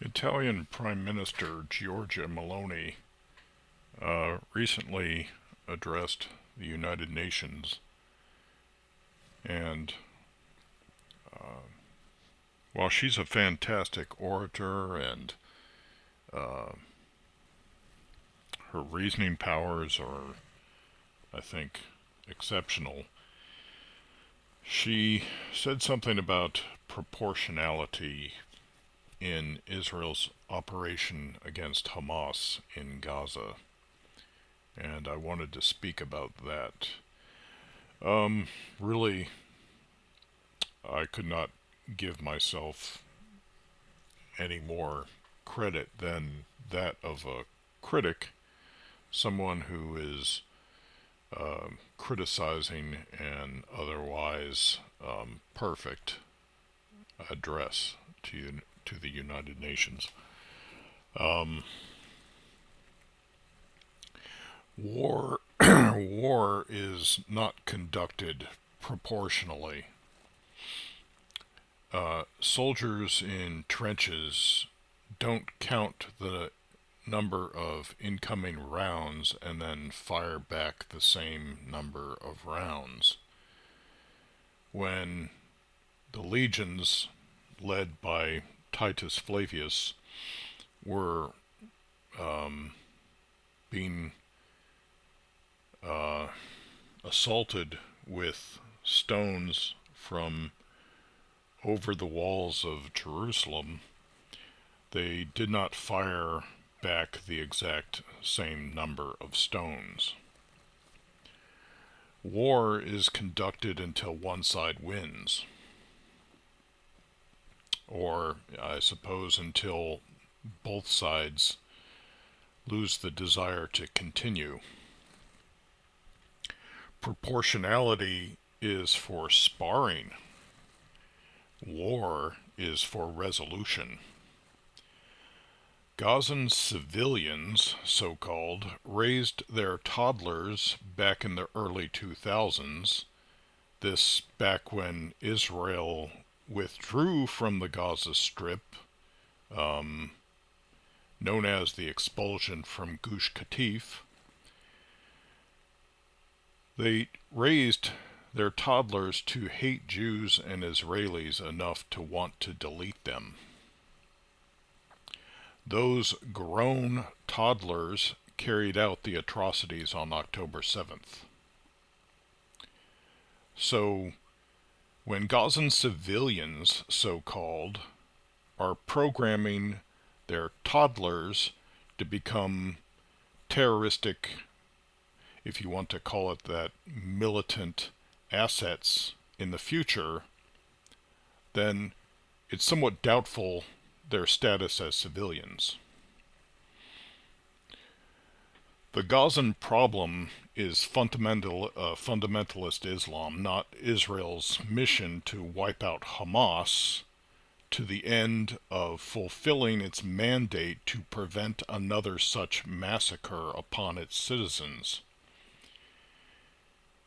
Italian Prime Minister Giorgia Meloni recently addressed the United Nations, and while she's a fantastic orator and uh, her reasoning powers are, I think, exceptional, she said something about proportionality in Israel's operation against Hamas in Gaza, and I wanted to speak about that. Really, I could not give myself any more credit than that of a critic, someone who is criticizing an otherwise perfect address to the United Nations. Um, war war is not conducted proportionally. Soldiers in trenches don't count the number of incoming rounds and then fire back the same number of rounds. When the legions, led by Titus Flavius, were being uh, assaulted with stones from over the walls of Jerusalem, they did not fire back the exact same number of stones. War is conducted until one side wins, or I suppose until both sides lose the desire to continue. Proportionality is for sparring. War is for resolution. Gazan civilians, so-called, raised their toddlers back in the early 2000s, this back when Israel withdrew from the Gaza Strip, known as the expulsion from Gush Katif. They raised their toddlers to hate Jews and Israelis enough to want to delete them. Those grown toddlers carried out the atrocities on October 7th. So, when Gazan civilians, so-called, are programming their toddlers to become terroristic, if you want to call it that, militant assets in the future, then it's somewhat doubtful their status as civilians. The Gazan problem is fundamentalist Islam, not Israel's mission to wipe out Hamas to the end of fulfilling its mandate to prevent another such massacre upon its citizens.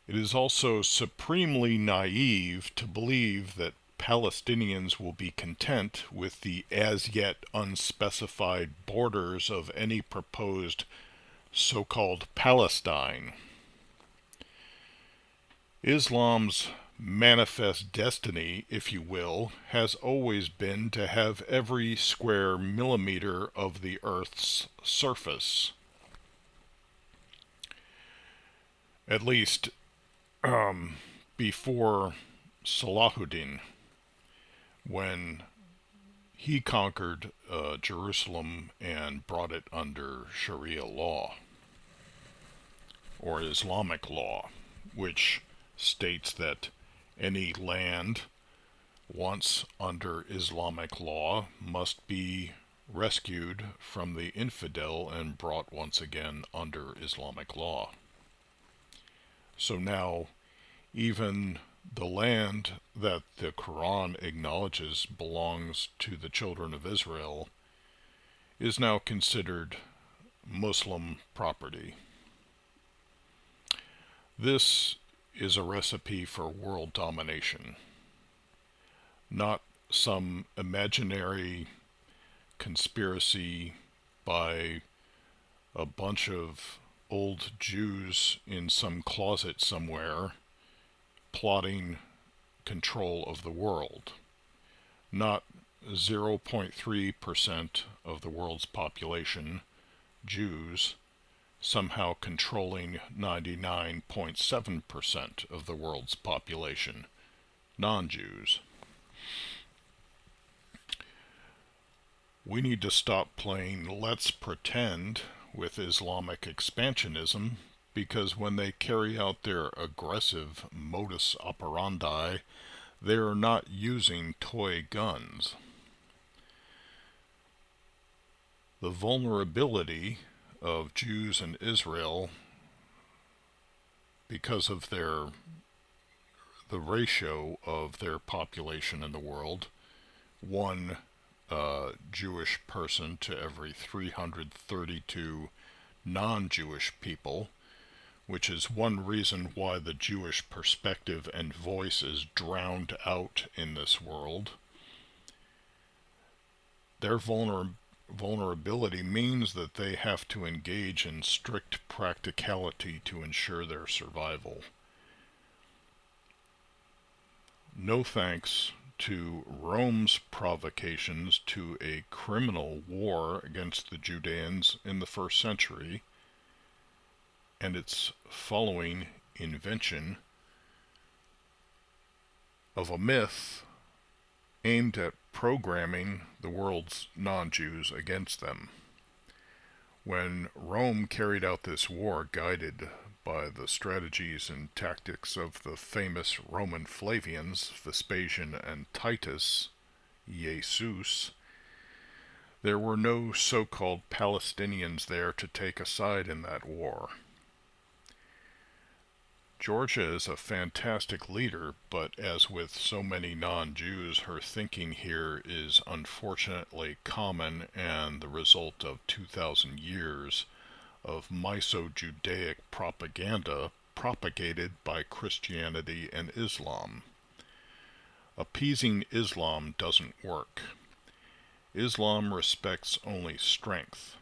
It is also supremely naive to believe that Palestinians will be content with the as yet unspecified borders of any proposed so-called Palestine. Islam's manifest destiny, if you will, has always been to have every square millimeter of the Earth's surface, at least before Salahuddin, when he conquered Jerusalem and brought it under Sharia law, or Islamic law, which states that any land once under Islamic law must be rescued from the infidel and brought once again under Islamic law. So now, even the land that the Quran acknowledges belongs to the children of Israel is now considered Muslim property. This is a recipe for world domination, not some imaginary conspiracy by a bunch of old Jews in some closet somewhere plotting control of the world. Not 0.3% of the world's population, Jews, somehow controlling 99.7% of the world's population, non-Jews. We need to stop playing let's pretend with Islamic expansionism, because when they carry out their aggressive modus operandi, they are not using toy guns. The vulnerability of Jews in Israel, because of the ratio of their population in the world, one Jewish person to every 332 non-Jewish people, which is one reason why the Jewish perspective and voice is drowned out in this world. Their vulnerability means that they have to engage in strict practicality to ensure their survival. No thanks to Rome's provocations to a criminal war against the Judeans in the 1st century and its following invention of a myth aimed at programming the world's non-Jews against them. When Rome carried out this war, guided by the strategies and tactics of the famous Roman Flavians, Vespasian and Titus, Jesus, there were no so-called Palestinians there to take a side in that war. Giorgia is a fantastic leader, but as with so many non-Jews, her thinking here is unfortunately common and the result of 2,000 years of Miso-Judaic propaganda propagated by Christianity and Islam. Appeasing Islam doesn't work. Islam respects only strength.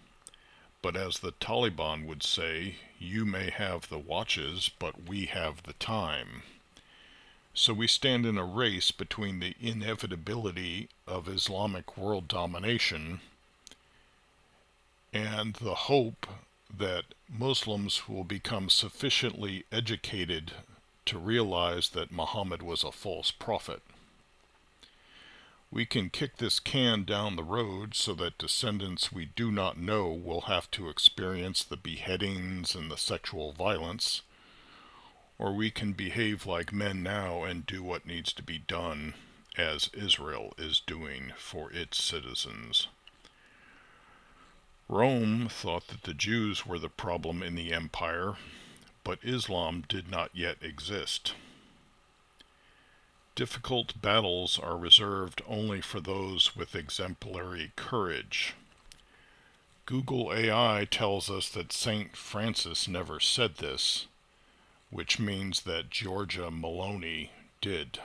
But as the Taliban would say, you may have the watches, but we have the time. So we stand in a race between the inevitability of Islamic world domination and the hope that Muslims will become sufficiently educated to realize that Muhammad was a false prophet. We can kick this can down the road so that descendants we do not know will have to experience the beheadings and the sexual violence, or we can behave like men now and do what needs to be done, as Israel is doing for its citizens. Rome thought that the Jews were the problem in the empire, but Islam did not yet exist. Difficult battles are reserved only for those with exemplary courage. Google AI tells us that St. Francis never said this, which means that Giorgia Meloni did.